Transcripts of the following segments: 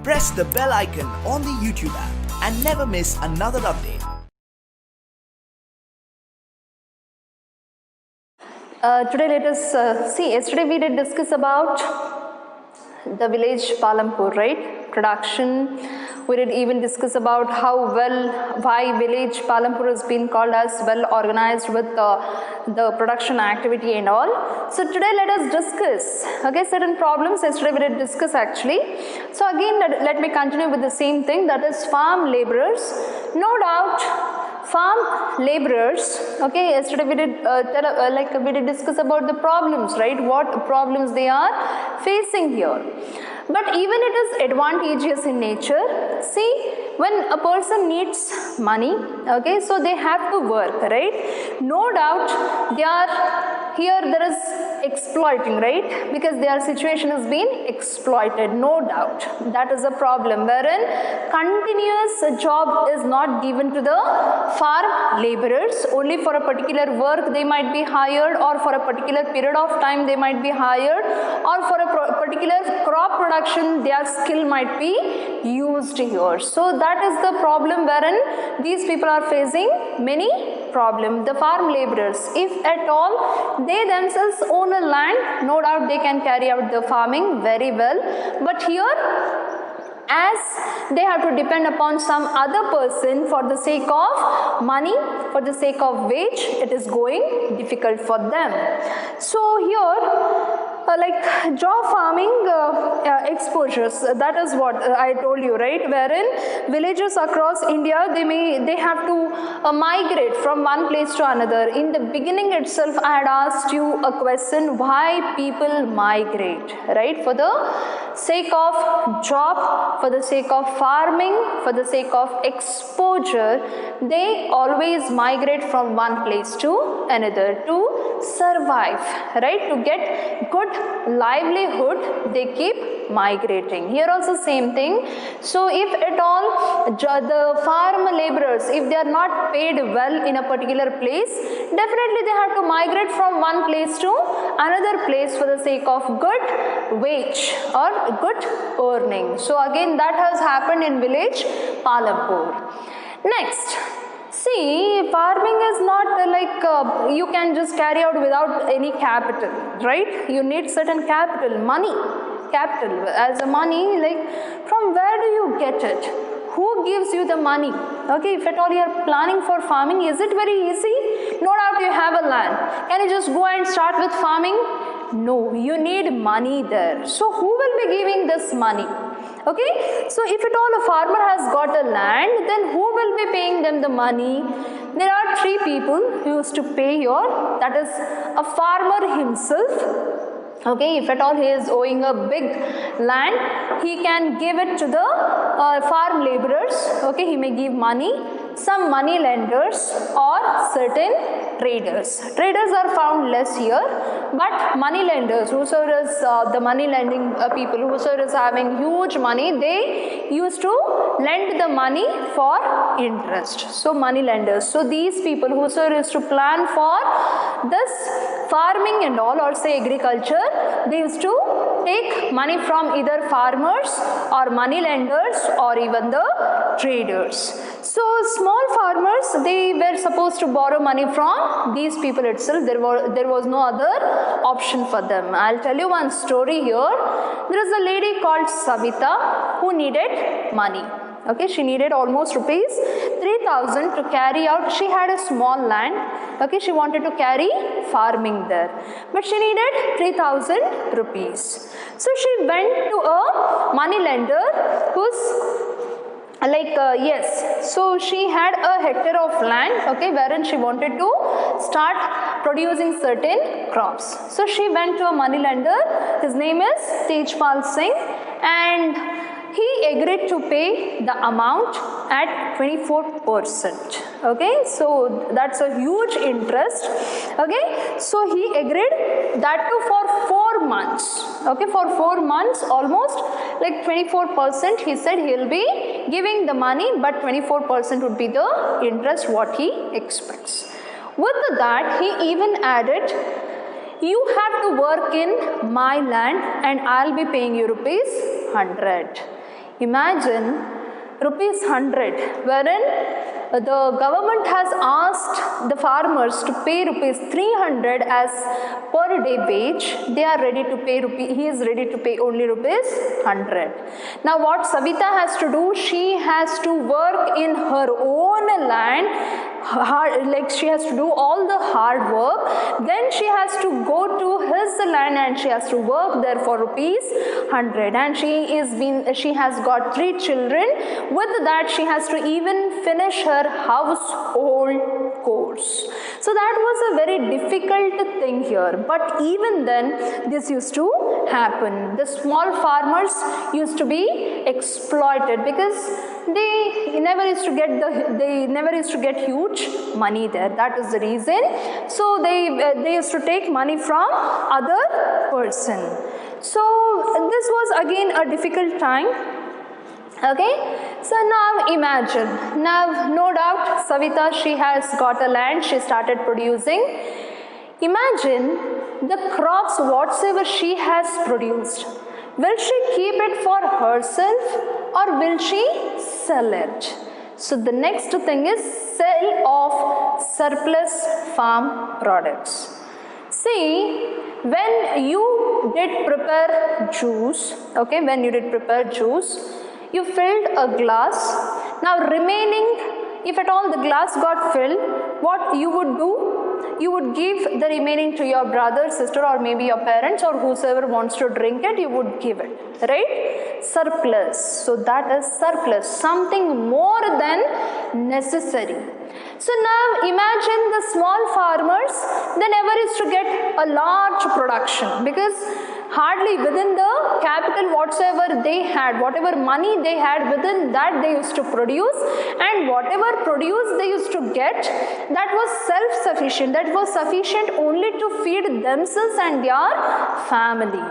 press the bell icon on the YouTube app and never miss another update. Today let us see, yesterday we did discuss about the village Palampur, right? Production. We did even discuss about why village Palampur has been called as well organized with the production activity and all. So today let us discuss, certain problems yesterday we did discuss actually. So again let me continue with the same thing, that is farm laborers. No doubt farm laborers, yesterday we did we did discuss about the problems, right? What problems they are facing here. But even it is advantageous in nature. See, when a person needs money, so they have to work, right? No doubt they are here, there is exploiting, right? Because their situation has been exploited, no doubt. That is a problem wherein continuous job is not given to the farm laborers. Only for a particular work they might be hired, or for a particular period of time they might be hired, or for a particular crop production their skill might be used here. So that is the problem wherein these people are facing many problems. The farm laborers, if at all they themselves own a land, no doubt they can carry out the farming very well. But here, as they have to depend upon some other person for the sake of money, for the sake of wage, it is going difficult for them. So here, like job farming exposures, that is what I told you, right? Wherein villages across India, they have to migrate from one place to another. In the beginning itself, I had asked you a question: why people migrate, right? For the sake of job, for the sake of farming, for the sake of exposure, they always migrate from one place to another to survive, right? To get good livelihood, they keep migrating. Here also same thing. So if at all the farm laborers, if they are not paid well in a particular place, definitely they have to migrate from one place to another place for the sake of good wage or good earning. So again that has happened in village Palampur. Next, see, farming is not you can just carry out without any capital, right? You need certain capital, money, capital. As a money, from where do you get it? Who gives you the money? If at all you are planning for farming, is it very easy? No doubt you have a land. Can you just go and start with farming? No, you need money there. So who will be giving this money? So if at all a farmer has got a land, then who will be paying them the money? There are three people who used to pay here. That is a farmer himself. If at all he is owing a big land, he can give it to the farm laborers. He may give money, some money lenders, or certain traders. Traders are found less here, but money lenders, whosoever is the money lending people, whosoever is having huge money, they used to lend the money for interest. So money lenders. So these people, whosoever is to plan for this farming and all, or say agriculture, they used to take money from either farmers or money lenders or even the traders. So small farmers, they were supposed to borrow money from these people itself. There was no other option for them. I'll tell you one story here. There is a lady called Savita who needed money. She needed almost rupees 3,000 to carry out. She had a small land. She wanted to carry farming there, but she needed 3,000 rupees. So she went to a money lender who's so she had a hectare of land, wherein she wanted to start producing certain crops. So she went to a money lender. His name is Tejpal Singh, and he agreed to pay the amount at 24%. So that's a huge interest. So he agreed that too for 4 months. For 4 months, almost 24%. He said he'll be giving the money, but 24% would be the interest what he expects. With that, he even added, you have to work in my land and I'll be paying you rupees 100. Imagine rupees 100, wherein the government has asked the farmers to pay rupees 300 as per day wage. They are ready to pay he is ready to pay only rupees 100. Now what Savita has to do, she has to work in her own land, like she has to do all the hard work, then she has to go to his land and she has to work there for rupees 100, and she has got 3 children. With that she has to even finish her household chores. So that was a very difficult thing here, but even then this used to happen. The small farmers used to be exploited because they never used to get huge money there. That is the reason. So they used to take money from other person. So this was again a difficult time. Okay, so now imagine, now no doubt Savita, she has got a land, she started producing. Imagine the crops whatsoever she has produced, will she keep it for herself or will she sell it? So the next thing is sale of surplus farm products. See, when you did prepare juice, okay, when you did prepare juice, you filled a glass. Now remaining, if at all the glass got filled, what you would do? You would give the remaining to your brother, sister, or maybe your parents, or whosoever wants to drink it, you would give it, right? Surplus. So that is surplus, something more than necessary. So now imagine the small farmers, they never used to get a large production because hardly within the capital whatsoever they had, whatever money they had, within that they used to produce, and whatever produce they used to get, that was self-sufficient, that was sufficient only to feed themselves and their family.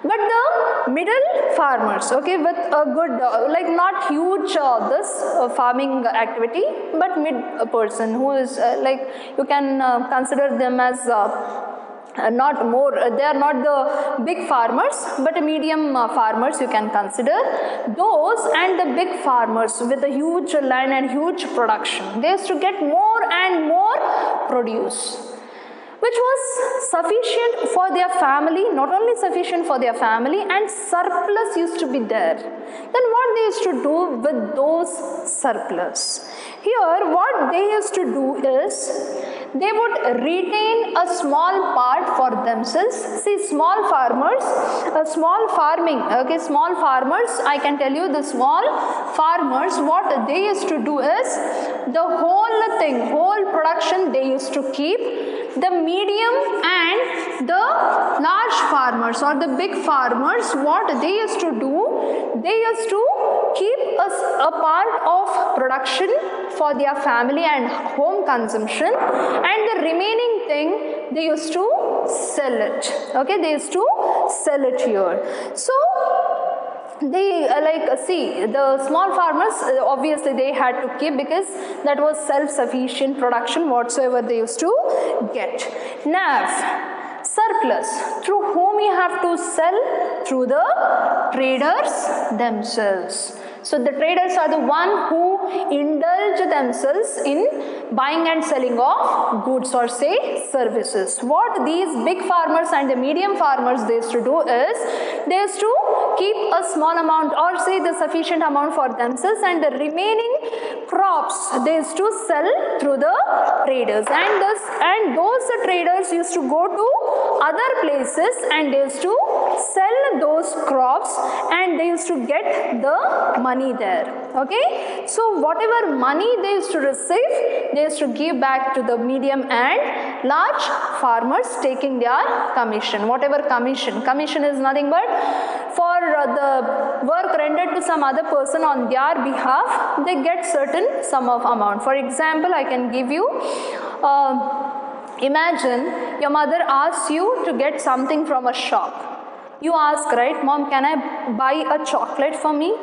But the middle farmers, okay, with a good, like not huge farming activity, but mid person who is like you can consider them as not more, they are not the big farmers, but medium farmers you can consider. Those and the big farmers with a huge land and huge production, they used to get more and more produce, which was sufficient for their family, not only sufficient for their family, and surplus used to be there. Then what they used to do with those surplus? Here what they used to do is, they would retain a small part for themselves. See, small farmers, small farming, okay, small farmers, I can tell you the small farmers, what they used to do is, the whole thing, whole production they used to keep. The medium and the large farmers or the big farmers, what they used to do, they used to keep a part of production for their family and home consumption, and the remaining thing they used to sell it. Okay, they used to sell it here. So they see, the small farmers obviously they had to keep because that was self-sufficient production whatsoever they used to get. Now surplus, through whom you have to sell? Through the traders themselves. So the traders are the one who indulge themselves in buying and selling of goods or say services. What these big farmers and the medium farmers they used to do is, they used to keep a small amount or say the sufficient amount for themselves, and the remaining crops they used to sell through the traders, and those traders used to go to other places and they used to sell those crops and they used to get the money there. Okay, so whatever money they used to receive, they used to give back to the medium and large farmers, taking their commission. Whatever commission is nothing but for the work rendered to some other person on their behalf, they get certain sum of amount. For example, I can give you, imagine your mother asks you to get something from a shop. You ask, right, mom, can I buy a chocolate for me?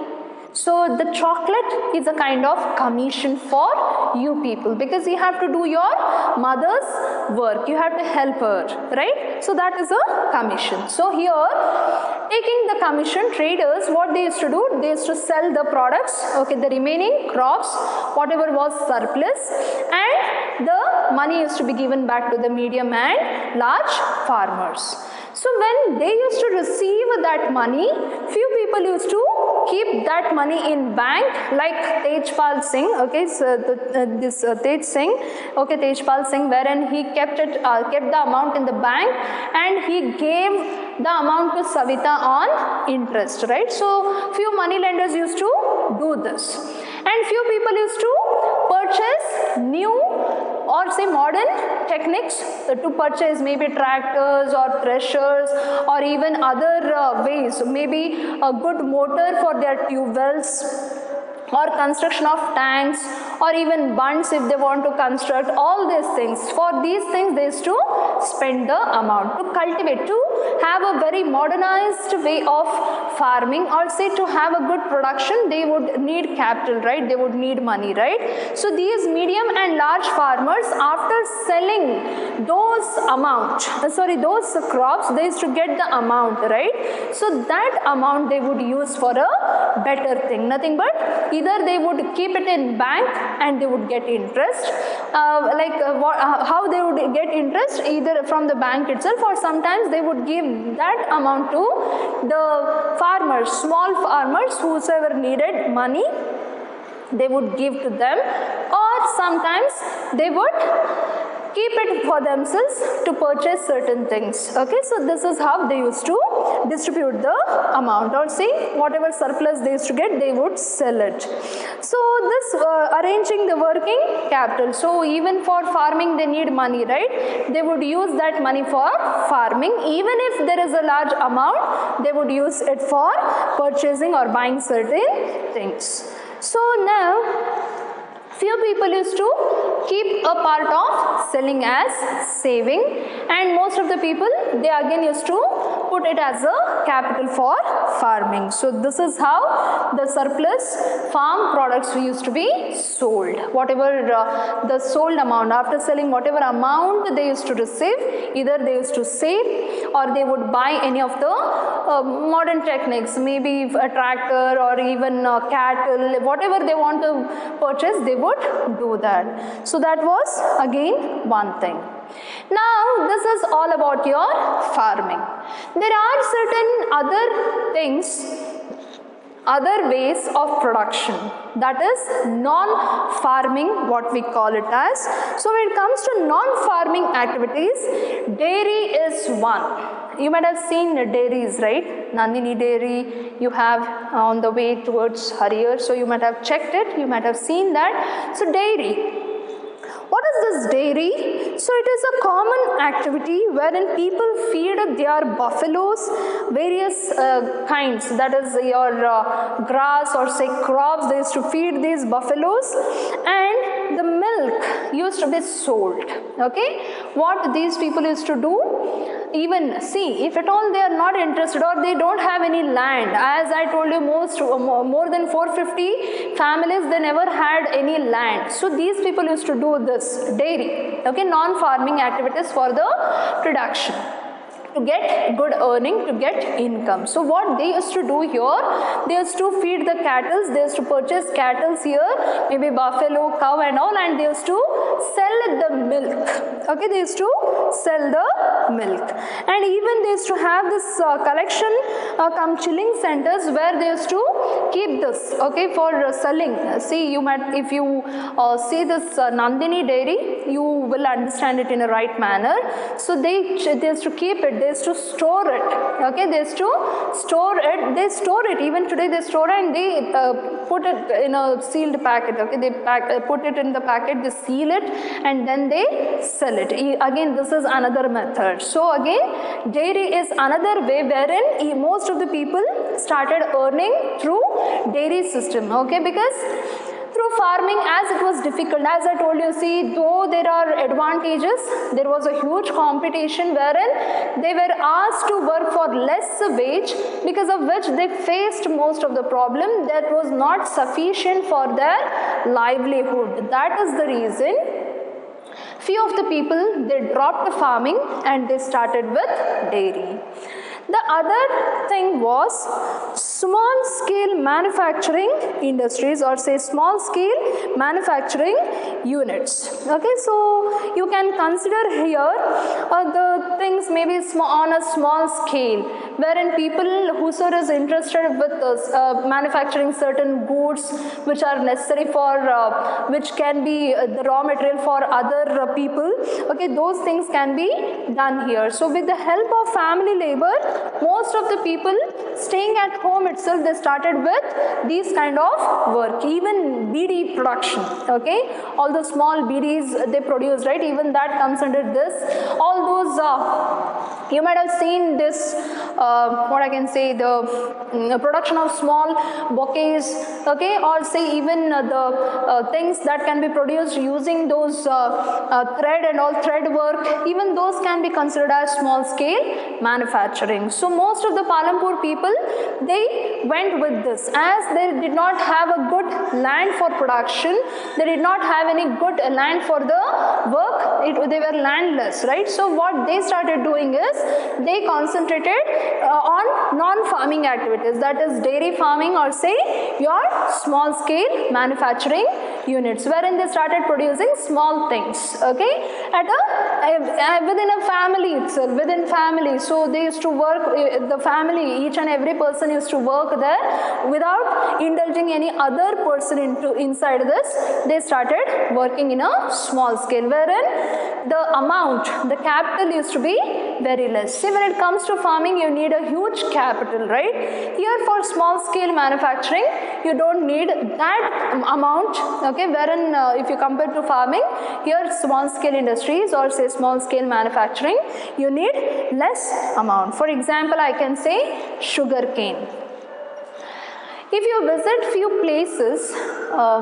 So the chocolate is a kind of commission for you people, because you have to do your mother's work, you have to help her, right? So that is a commission. So here, taking the commission, traders, what they used to do, they used to sell the products, okay, the remaining crops, whatever was surplus, and the money used to be given back to the medium and large farmers. So when they used to receive that money, few people used to keep that money in bank, like Tejpal Singh, okay, so Tej Singh, okay, Tejpal Singh, wherein he kept the amount in the bank and he gave the amount to Savita on interest, right? So few money lenders used to do this, and few people used to purchase new or say modern techniques to purchase maybe tractors or threshers or even other ways, maybe a good motor for their tube wells or construction of tanks or even bunds if they want to construct, all these things. For these things they used to spend the amount to cultivate, to have a very modernized way of farming, or say to have a good production they would need capital, right? They would need money, right? So these medium and large farmers, after selling those those crops, they used to get the amount, right? So that amount they would use for a better thing, nothing but either they would keep it in bank and they would get interest, how they would get interest, either from the bank itself, or sometimes they would give that amount to the farmers, small farmers, whosoever needed money, they would give to them, or sometimes they would keep it for themselves to purchase certain things. Okay, so this is how they used to distribute the amount, or say whatever surplus they used to get, they would sell it. So this arranging the working capital, so even for farming they need money, right? They would use that money for farming. Even if there is a large amount, they would use it for purchasing or buying certain things. So now few people used to keep a part of selling as saving, and most of the people, they again used to put it as a capital for farming. So this is how the surplus farm products used to be sold. Whatever the sold amount, after selling whatever amount they used to receive, either they used to save or they would buy any of the modern techniques, maybe a tractor or even cattle, whatever they want to purchase, they would do that. So that was again one thing. Now this is all about your farming. There are certain other things, other ways of production, that is non-farming, what we call it as. So when it comes to non-farming activities, dairy is one. You might have seen dairies, right? Nandini dairy you have on the way towards Harihar, so you might have checked it, you might have seen that. So dairy. What is this dairy? So it is a common activity wherein people feed their buffaloes various kinds, that is your grass or say crops, they used to feed these buffaloes, and the milk used to be sold. Okay, what these people used to do, even see, if at all they are not interested or they don't have any land, as I told you, more than 450 families, they never had any land. So these people used to do this dairy, okay, non-farming activities for the production, to get good earning, to get income. So what they used to do here, they used to feed the cattle, they used to purchase cattle here, maybe buffalo, cow and all, and they used to sell the milk. Okay, they used to sell the milk, and even they used to have this collection chilling centers where they used to keep this, okay, for selling. See, you might, if you see this Nandini dairy, you will understand it in a right manner. So they used to keep it, they used to store it, okay, they used to store it, even today they store it, and they put it in a sealed packet, okay, they put it in the packet, they seal it, and then they sell it. Again, this is another method. So again, dairy is another way wherein most of the people started earning through dairy system, okay, because through farming, as it was difficult, as I told you, see, though there are advantages, there was a huge competition wherein they were asked to work for less wage, because of which they faced most of the problem that was not sufficient for their livelihood. That is the reason few of the people, they dropped farming and they started with dairy. The other thing was small scale manufacturing industries, or say small scale manufacturing units. Okay, so you can consider here the things maybe on a small scale, wherein people whosoever is interested with manufacturing certain goods which are necessary for which can be the raw material for other people. Okay, those things can be done here. So with the help of family labor, most of the people staying at home itself, they started with these kind of work. Even BD production, okay, all the small BDs they produce, right, even that comes under this. All those you might have seen this what I can say, the production of small bouquets, okay, or say even the things that can be produced using those thread and all thread work, even those can be considered as small scale manufacturing. So most of the Palampur people, they went with this, as they did not have a good land for production, they did not have any good land for the work, they were landless, right? So what they started doing is they concentrated on non-farming activities, that is dairy farming, or say your small scale manufacturing units, wherein they started producing small things, okay, at a within a family itself, within family. So they used to work, the family, each and every person used to work there without indulging any other person inside this. They started working in a small scale, wherein the amount, the capital used to be very less. See, when it comes to farming, you need a huge capital, right? Here for small scale manufacturing, you don't need that amount, okay, wherein if you compare to farming, here small scale industries, or say small scale manufacturing, you need less amount. For example, I can say sugar cane. If you visit few places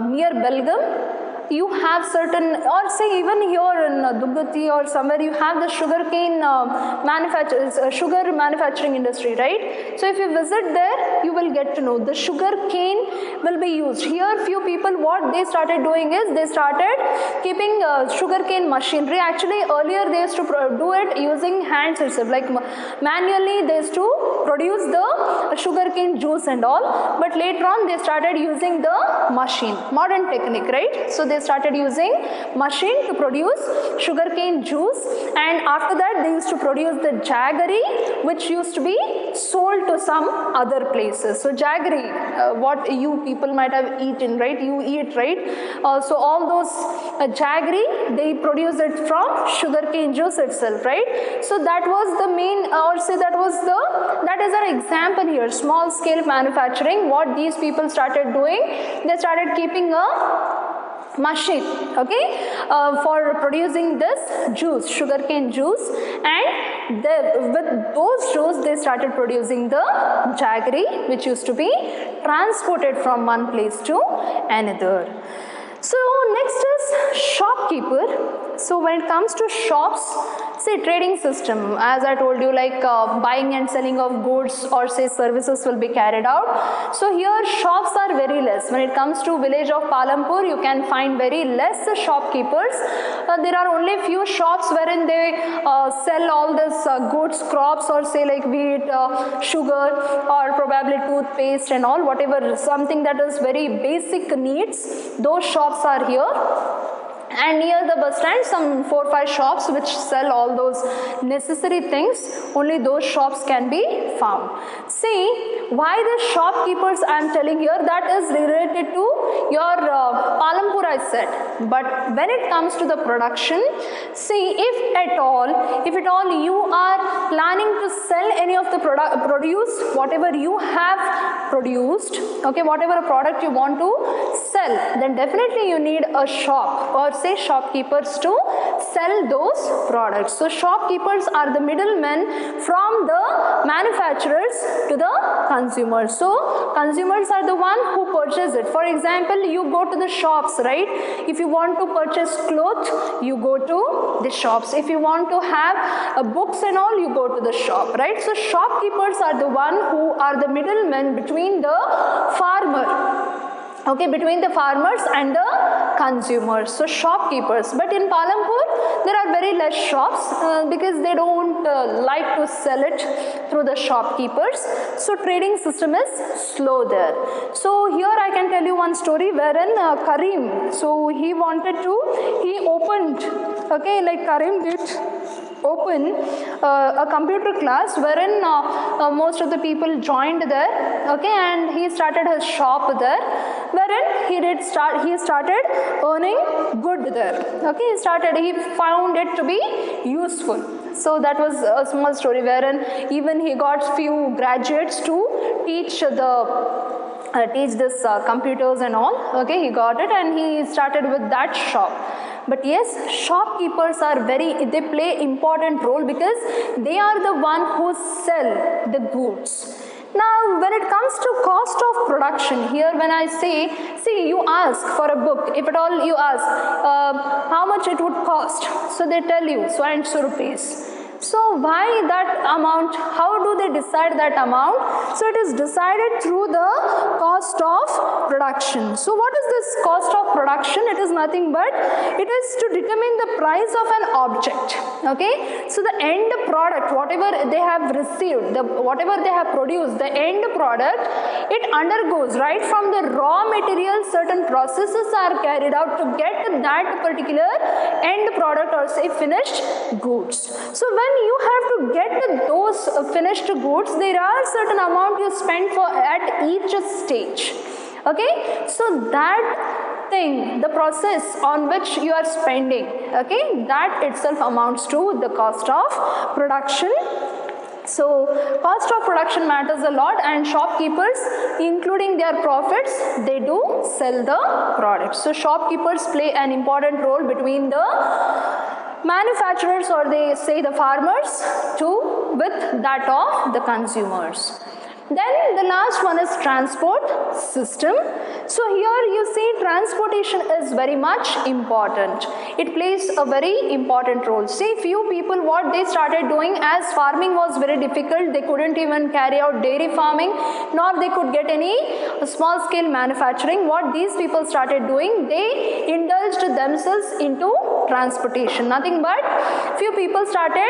near Belgium, you have certain, or say even here in Dugati or somewhere, you have the sugarcane sugar manufacturing industry, right? So if you visit there, you will get to know the sugar cane will be used. Here few people, what they started doing is they started keeping sugarcane machinery. Actually earlier they used to do it using hands itself, like manually they used to produce the sugarcane juice and all, but later on they started using the machine, modern technique, right? So they started using machine to produce sugarcane juice, and after that they used to produce the jaggery, which used to be sold to some other places. So jaggery, what you people might have eaten, right? You eat, right? So all those jaggery, they produce it from sugarcane juice itself, right? So that was the main, or say that is an example here, small scale manufacturing. What these people started doing, they started keeping a machine, okay, for producing this juice, sugarcane juice, and with those juice they started producing the jaggery, which used to be transported from one place to another. So next is shopkeeper. So when it comes to shops, say trading system, as I told you, like buying and selling of goods or say services will be carried out. So here shops are very less. When it comes to village of Palampur, you can find very less shopkeepers. There are only few shops wherein they sell all this goods, crops, or say like wheat, sugar, or probably toothpaste and all, whatever, something that is very basic needs. Those shops are here. And near the bus stand, some 4 or 5 shops which sell all those necessary things, only those shops can be found. See, why the shopkeepers I am telling here, that is related to your Palampur I said. But when it comes to the production, see, if at all you are planning to sell any of the produce, whatever you have produced, okay, whatever product you want to sell, then definitely you need a shop or say shopkeepers to sell those products. So shopkeepers are the middlemen from the manufacturers to the consumers. So consumers are the one who purchase it. For example, you go to the shops, right? If you want to purchase clothes, you go to the shops. If you want to have books and all, you go to the shop, right? So shopkeepers are the one who are the middlemen between the farmer, okay, between the farmers and the consumers. So shopkeepers. But in Palampur there are very less shops because they don't like to sell it through the shopkeepers. So trading system is slow there. So here I can tell you one story wherein Karim, so he opened, okay, like Karim did open a computer class wherein most of the people joined there, okay, and he started his shop there, wherein he started earning good there, okay, he found it to be useful. So that was a small story wherein even he got few graduates to teach this computers and all, okay, he got it and he started with that shop. But yes, shopkeepers they play important role because they are the one who sell the goods. Now, when it comes to cost of production, here when I say, see, you ask for a book, if at all you ask how much it would cost, so they tell you so and so rupees. So why that amount? How do they decide that amount? So it is decided through the cost of production. So what is this cost of production? It is nothing but it is to determine the price of an object. Okay. So the end product, whatever they have received, whatever they have produced, the end product, it undergoes right from the raw material. Certain processes are carried out to get that particular end product or say finished goods. So when you have to get those finished goods, there are certain amount you spend for at each stage. Okay, so that thing, the process on which you are spending, okay, that itself amounts to the cost of production. So cost of production matters a lot, and shopkeepers, including their profits, they do sell the products. So shopkeepers play an important role between the manufacturers or they say the farmers with that of the consumers. Then the last one is transport system. So here you see transportation is very much important. It plays a very important role. See, few people what they started doing, as farming was very difficult, they couldn't even carry out dairy farming, nor they could get any small scale manufacturing. What these people started doing, they indulged themselves into transportation. Nothing but few people started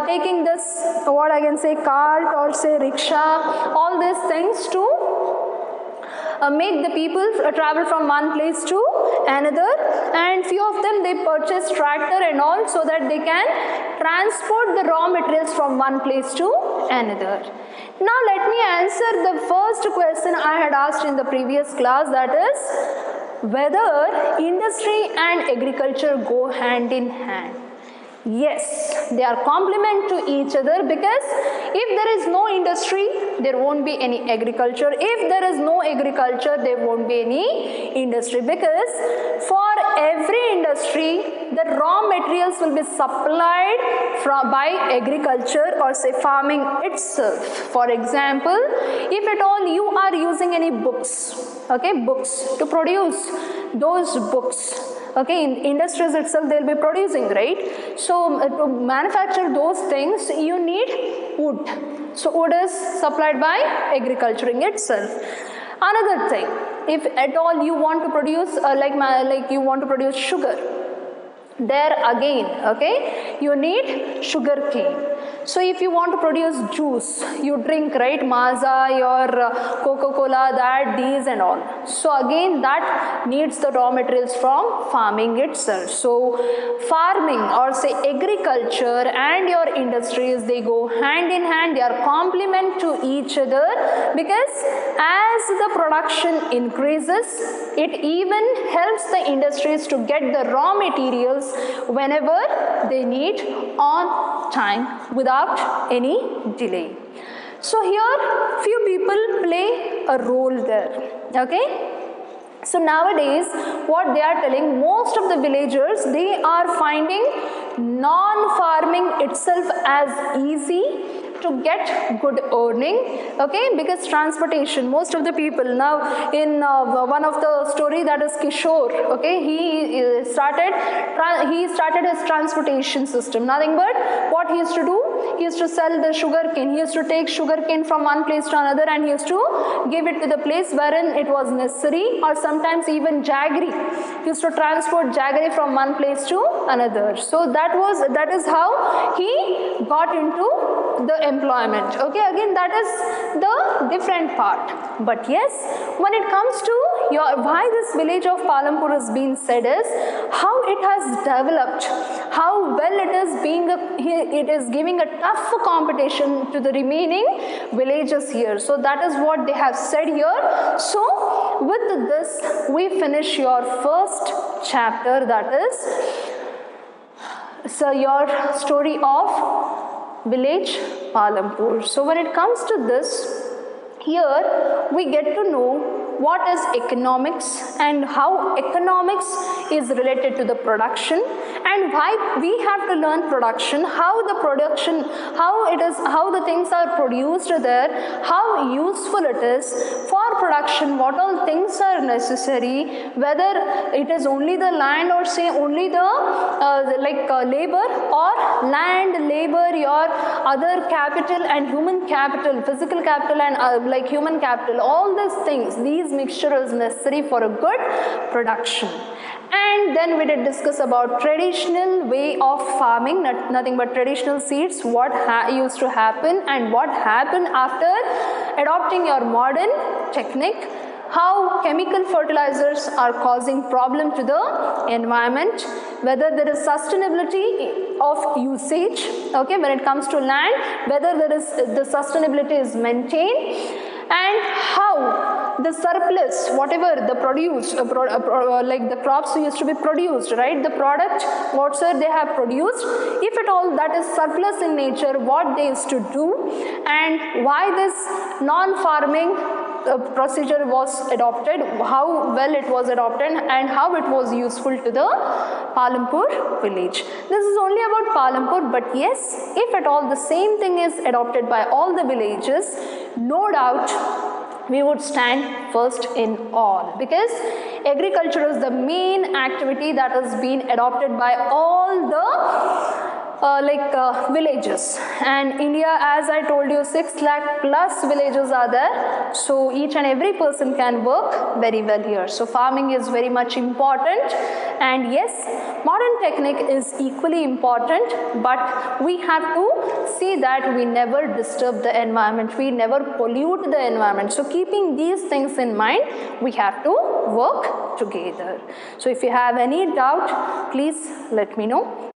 taking this, what I can say, cart or say rickshaw, all these things to make the people travel from one place to another, and few of them they purchase tractor and all so that they can transport the raw materials from one place to another. Now let me answer the first question I had asked in the previous class, that is whether industry and agriculture go hand in hand. Yes, they are complement to each other, because if there is no industry, there won't be any agriculture. If there is no agriculture, there won't be any industry, because for every industry, the raw materials will be supplied by agriculture or say farming itself. For example, if at all you are using any books, okay, books to produce those books, okay, in industries itself they will be producing, right? So to manufacture those things you need wood. So wood is supplied by agriculture in itself. Another thing, if at all you want to produce like you want to produce sugar, there again, okay, you need sugar cane. So if you want to produce juice, you drink, right, Maaza, your Coca-Cola, that, these and all. So again that needs the raw materials from farming itself. So farming or say agriculture and your industries, they go hand in hand, they are complement to each other, because as the production increases, it even helps the industries to get the raw materials whenever they need on time without any delay. So here few people play a role there, okay. So nowadays, what they are telling, most of the villagers, they are finding non-farming itself as easy to get good earning, okay, because transportation, most of the people now in one of the story, that is Kishore, okay, he started his transportation system. Nothing but what he used to do, he used to sell the sugar cane. He used to take sugar cane from one place to another, and he used to give it to the place wherein it was necessary, or sometimes even jaggery. He used to transport jaggery from one place to another. So that is how he got into the employment. Okay, again, that is the different part. But yes, when it comes to why this village of Palampur has been said is how it has developed, how well it is giving a tough competition to the remaining villages here. So that is what they have said here. So with this, we finish your first chapter, that is your story of village Palampur. So when it comes to this, here we get to know what is economics and how economics is related to the production, and why we have to learn production, how the things are produced there, how useful it is for production, what all things are necessary, whether it is only the land or say only the labor, or land, labor, your other capital and human capital, physical capital and human capital, all these things, these mixture is necessary for a good production. And then we did discuss about traditional way of farming, nothing but traditional seeds, what used to happen and what happened after adopting your modern technique, how chemical fertilizers are causing problem to the environment, whether there is sustainability of usage, okay, when it comes to land, whether the sustainability is maintained, and how the surplus, whatever the produce, the crops used to be produced, right, the product whatsoever they have produced, if at all that is surplus in nature, what they used to do, and why this non-farming procedure was adopted, how well it was adopted, and how it was useful to the Palampur village. This is only about Palampur, but yes, if at all the same thing is adopted by all the villages, no doubt we would stand first in all, because agriculture is the main activity that has been adopted by all the villages. And India, as I told you, 6 lakh plus villages are there, so each and every person can work very well here. So farming is very much important, and yes, modern technique is equally important, but we have to see that we never disturb the environment, we never pollute the environment. So keeping these things in mind, we have to work together. So if you have any doubt, please let me know.